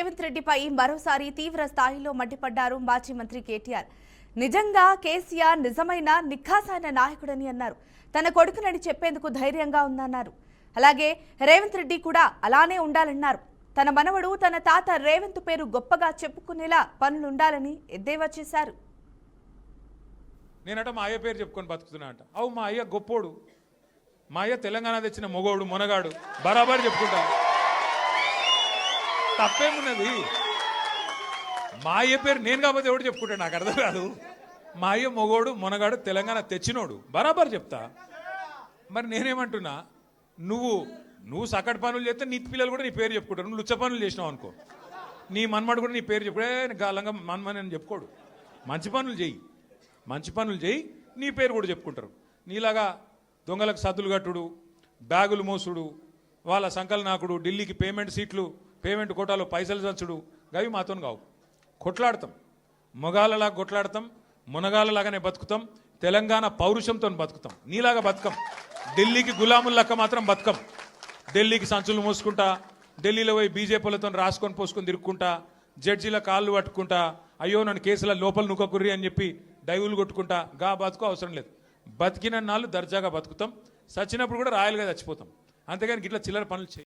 రేవంత్ రెడ్డిపై మరోసారి తీవ్ర స్థాయిలో మండిపడ్డారు మాజీ మంత్రి కేటీఆర్. నిజంగా కేసీఆర్ నిజమైన నిఖాసైన నాయకుడని అన్నారు. తన కొడుకునని చెప్పేందుకు ధైర్యంగా ఉందన్నారు. అలాగే రేవంత్ రెడ్డి కూడా అలానే ఉండాలన్నారు. తన మనవడు తన తాత రేవంత్ పేరు గొప్పగా చెప్పుకునేలా పనులుండాలని ఎద్దేవా చేశారు. నేనట మా అయ్య పేరు చెప్పుకొని బతుకుతున్నా అంట. అవు మా అయ్య గొప్పోడు, మా అయ్య తెలంగాణ తెచ్చిన మొగోడు మునగాడు బరాబర్ చెప్పుకుంటా. తప్పేమున్నది? మా అయ్య పేరు నేను కాకపోతే ఎవడు చెప్పుకుంటా, నాకు అర్థం కాదు. మా అయ్య మొగోడు మునగాడు తెలంగాణ తెచ్చినోడు బరాబర్ చెప్తా. మరి నేనేమంటున్నా, నువ్వు సకట్ పనులు చేస్తే నీ పిల్లలు కూడా నీ పేరు చెప్పుకుంటారు. నువ్వు లుచ్చ పనులు చేసినావు అనుకో, నీ మన్మడు కూడా నీ పేరు చెప్పుడే గాలంగా మన్మని అని చెప్పుకోడు. మంచి పనులు చేయి నీ పేరు కూడా చెప్పుకుంటారు. నీలాగా దొంగలకు సద్దులు కట్టుడు, బ్యాగులు మోసుడు, వాళ్ళ సంకల్ నాకుడు, ఢిల్లీకి పేమెంట్ కోటాలో పైసలు చంచుడు, గవి మాతో కావు. కొట్లాడతాం, మొగాళ్ళలాగా కొట్లాడతాం, మునగాళ్ళలాగానే బతుకుతాం, తెలంగాణ పౌరుషంతో బతుకుతాం. నీలాగా బతుకం, ఢిల్లీకి గులాములక్క మాత్రం బతుకం. ఢిల్లీకి సంచులు మోసుకుంటా, ఢిల్లీలో పోయి బీజేపీలతో రాసుకొని పోసుకొని తిరుక్కుంటా, జడ్జీల కాళ్ళు పట్టుకుంటా, అయ్యో నన్ను కేసుల లోపల నుక్కకుర్రి అని చెప్పి డైవులు కొట్టుకుంటా గా బతుకు అవసరం లేదు. బతికిన నాళ్ళు దర్జాగా బతుకుతాం, చచ్చినప్పుడు కూడా రాయలుగా చచ్చిపోతాం. అంతేగాని ఇట్లా చిల్లర పనులు చేయి.